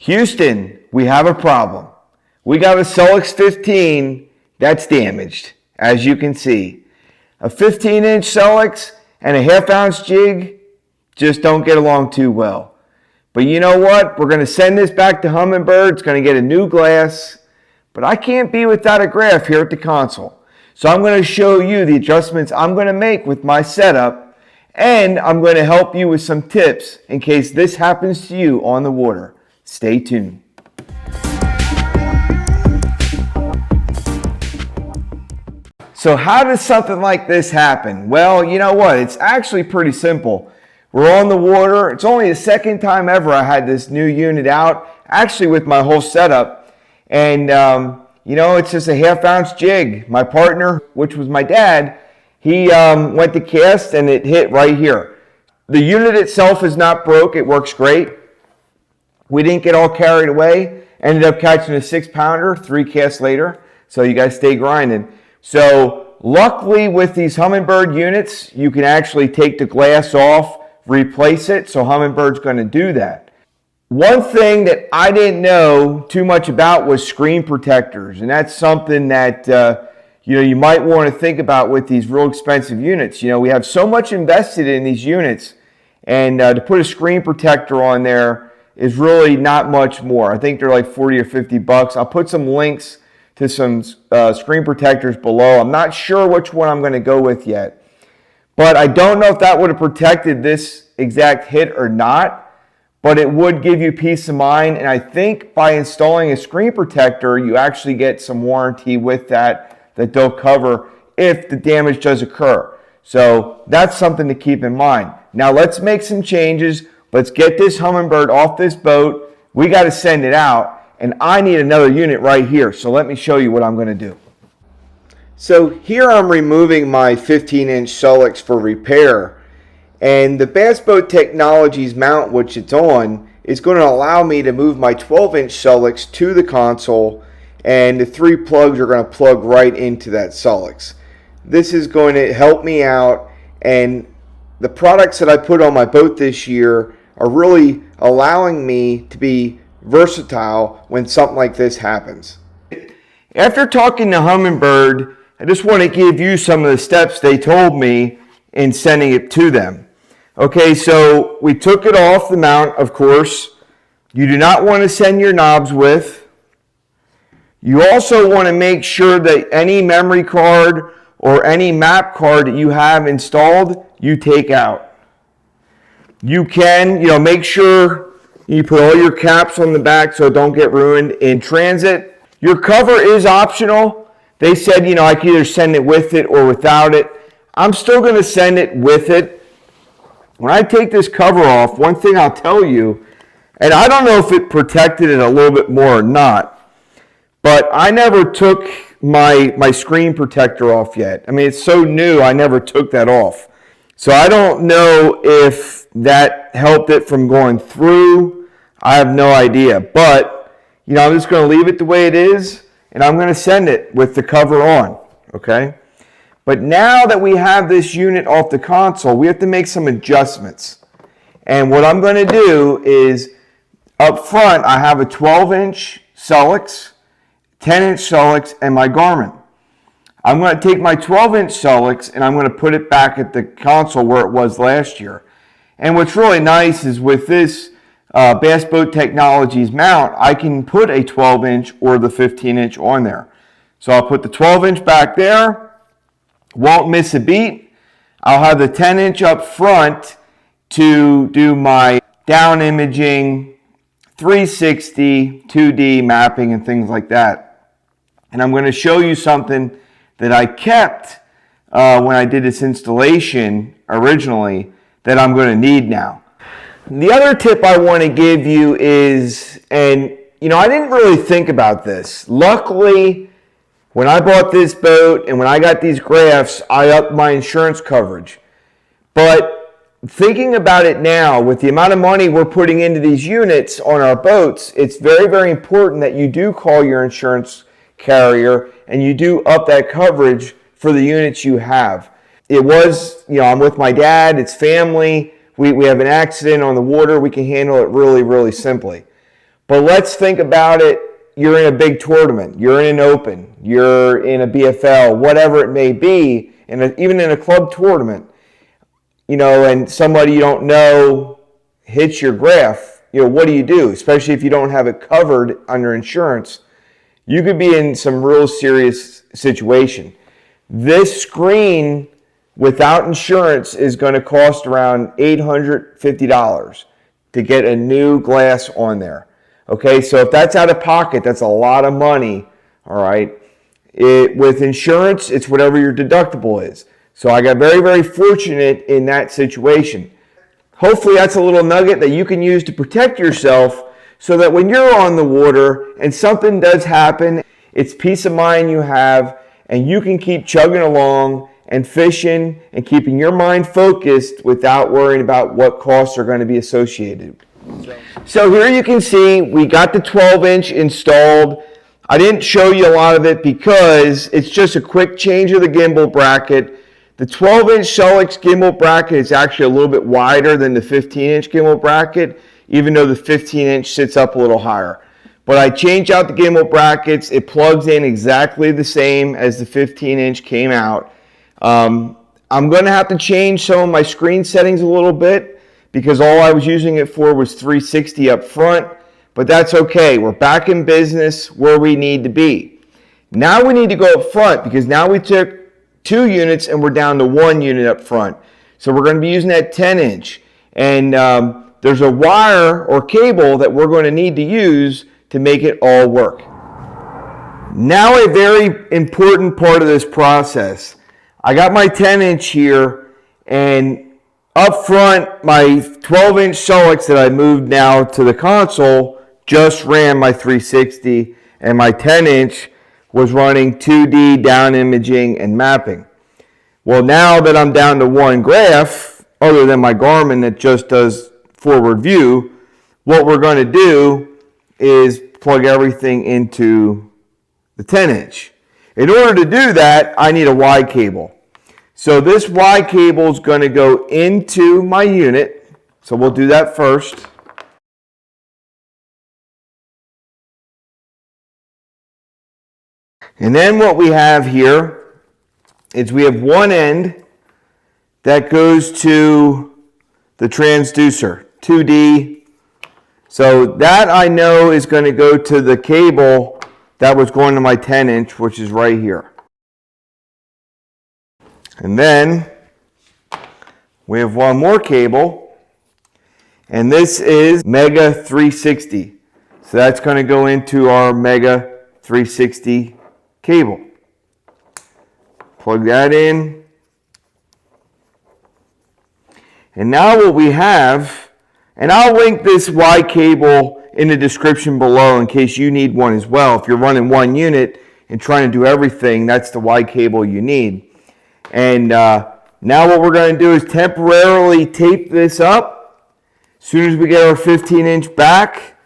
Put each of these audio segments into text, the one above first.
Houston, we have a problem. We got a Solix 15 that's damaged, as you can see. A 15-inch Solix and a half-ounce jig just don't get along too well. But you know what? We're going to send this back to Humminbird. It's going to get a new glass. But I can't be without a graph here at the console. So I'm going to show you the adjustments I'm going to make with my setup. And I'm going to help you with some tips in case this happens to you on the water. Stay tuned. So how does something like this happen? Well, you know what? It's actually pretty simple. We're on the water. It's only the second time ever I had this new unit out, actually with my whole setup. And, you know, it's just a half-ounce jig. My partner, which was my dad, he went to cast and it hit right here. The unit itself is not broke. It works great. We didn't get all carried away. Ended up catching a 6-pounder 3 casts later. So you guys stay grinding. So luckily with these Humminbird units, you can actually take the glass off, replace it. So Humminbird's going to do that. One thing that I didn't know too much about was screen protectors. And that's something that you know, you might want to think about with these real expensive units. You know, we have so much invested in these units, and to put a screen protector on there is really not much more. I think they're like 40 or 50 bucks. I'll put some links to some screen protectors below. I'm not sure which one I'm going to go with yet, but I don't know if that would have protected this exact hit or not, but it would give you peace of mind. And I think by installing a screen protector, you actually get some warranty with that they'll cover if the damage does occur. So that's something to keep in mind. Now let's make some changes. Let's get this Humminbird off this boat. We got to send it out, and I need another unit right here. So let me show you what I'm going to do. So here I'm removing my 15-inch Solix for repair, and the Bassboat Technologies mount which it's on is going to allow me to move my 12-inch Solix to the console, and the 3 plugs are going to plug right into that Solix. This is going to help me out, and the products that I put on my boat this year are really allowing me to be versatile when something like this happens. After talking to Humminbird, I just want to give you some of the steps they told me in sending it to them. Okay, so we took it off the mount, of course. You do not want to send your knobs with. You also want to make sure that any memory card or any map card that you have installed, you take out. You can, make sure you put all your caps on the back so it don't get ruined in transit. Your cover is optional. They said, I can either send it with it or without it. I'm still going to send it with it. When I take this cover off, one thing I'll tell you, and I don't know if it protected it a little bit more or not, but I never took my screen protector off yet. I mean, it's so new, I never took that off. So I don't know if that helped it from going through. I have no idea. But, I'm just going to leave it the way it is, and I'm going to send it with the cover on, okay? But now that we have this unit off the console, we have to make some adjustments. And what I'm going to do is, up front, I have a 12-inch Solix, 10-inch Solix, and my Garmin. I'm going to take my 12-inch Solix and I'm going to put it back at the console where it was last year. And what's really nice is with this Bassboat Technologies mount, I can put a 12-inch or the 15-inch on there. So I'll put the 12-inch back there, won't miss a beat. I'll have the 10-inch up front to do my down imaging, 360, 2D mapping, and things like that. And I'm going to show you something that I kept when I did this installation originally that I'm going to need now. The other tip I want to give you is, and I didn't really think about this. Luckily, when I bought this boat and when I got these graphs, I upped my insurance coverage. But thinking about it now, with the amount of money we're putting into these units on our boats, it's very, very important that you do call your insurance carrier and you do up that coverage for the units you have. It was, I'm with my dad, it's family, we have an accident on the water, we can handle it really, really simply. But let's think about it. You're in a big tournament. You're in an open. You're in a BFL, whatever it may be, even in a club tournament, and somebody you don't know hits your graph. What do you do? Especially if you don't have it covered under insurance. You could be in some real serious situation. This screen without insurance is going to cost around $850 to get a new glass on there. Okay, so if that's out of pocket, that's a lot of money, all right? With insurance, it's whatever your deductible is. So I got very, very fortunate in that situation. Hopefully that's a little nugget that you can use to protect yourself so that when you're on the water and something does happen, it's peace of mind you have, and you can keep chugging along and fishing and keeping your mind focused without worrying about what costs are going to be associated. So here you can see we got the 12-inch installed. I didn't show you a lot of it because it's just a quick change of the gimbal bracket. The 12-inch Solix gimbal bracket is actually a little bit wider than the 15-inch gimbal bracket, even though the 15-inch sits up a little higher. But I changed out the gimbal brackets. It plugs in exactly the same as the 15-inch came out. I'm going to have to change some of my screen settings a little bit because all I was using it for was 360 up front, but that's okay. We're back in business where we need to be. Now we need to go up front because now we took 2 units and we're down to 1 unit up front. So we're going to be using that 10-inch. And there's a wire or cable that we're going to need to use to make it all work. Now a very important part of this process. I got my 10-inch here, and up front, my 12-inch Solix that I moved now to the console just ran my 360, and my 10-inch was running 2D down imaging and mapping. Well, now that I'm down to 1 graph, other than my Garmin that just does forward view, what we're going to do is plug everything into the 10-inch. In order to do that, I need a Y cable. So this Y cable is going to go into my unit. So we'll do that first. And then what we have here is we have one end that goes to the transducer, 2D. So that I know is going to go to the cable that was going to my 10-inch, which is right here. And then we have one more cable, and this is Mega 360. So that's going to go into our Mega 360 cable. Plug that in. And now what we have, and I'll link this Y cable in the description below in case you need one as well. If you're running 1 unit and trying to do everything, that's the Y cable you need. And now what we're going to do is temporarily tape this up. As soon as we get our 15-inch back,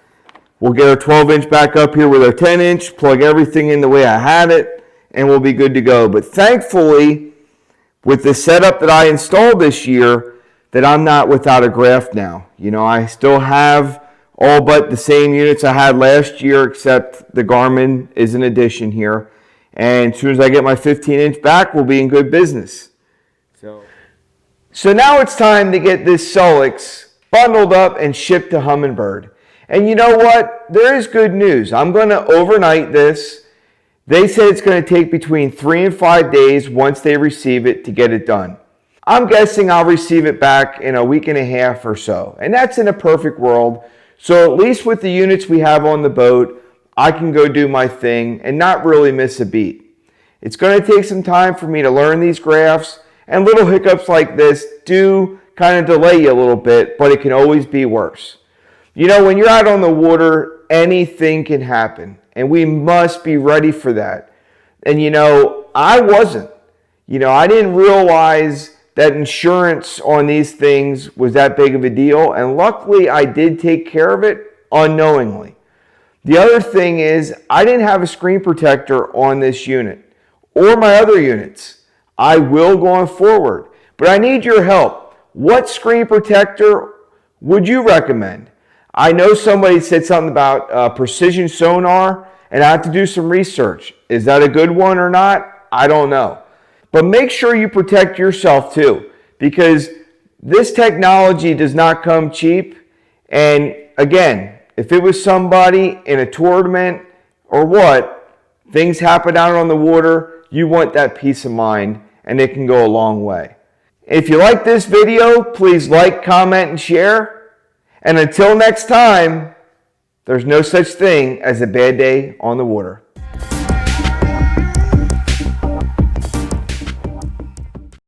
we'll get our 12-inch back up here with our 10-inch, plug everything in the way I had it, and we'll be good to go. But thankfully, with the setup that I installed this year, that I'm not without a graph now. I still have all but the same units I had last year, except the Garmin is an addition here. And as soon as I get my 15-inch back, we'll be in good business. So now it's time to get this Solix bundled up and shipped to Humminbird. And you know what? There is good news. I'm going to overnight this. They said it's going to take between 3 and 5 days once they receive it to get it done. I'm guessing I'll receive it back in a week and a half or so. And that's in a perfect world. So at least with the units we have on the boat, I can go do my thing and not really miss a beat. It's going to take some time for me to learn these graphs, and little hiccups like this do kind of delay you a little bit, but it can always be worse. When you're out on the water, anything can happen, and we must be ready for that. And I wasn't. I didn't realize that insurance on these things was that big of a deal, and luckily I did take care of it unknowingly. The other thing is I didn't have a screen protector on this unit or my other units. I will going forward, but I need your help. What screen protector would you recommend? I know somebody said something about precision sonar, and I have to do some research. Is that a good one or not? I don't know. But make sure you protect yourself too, because this technology does not come cheap. And again, if it was somebody in a tournament or what, things happen out on the water, you want that peace of mind, and it can go a long way. If you like this video, please like, comment, and share. And until next time, there's no such thing as a bad day on the water.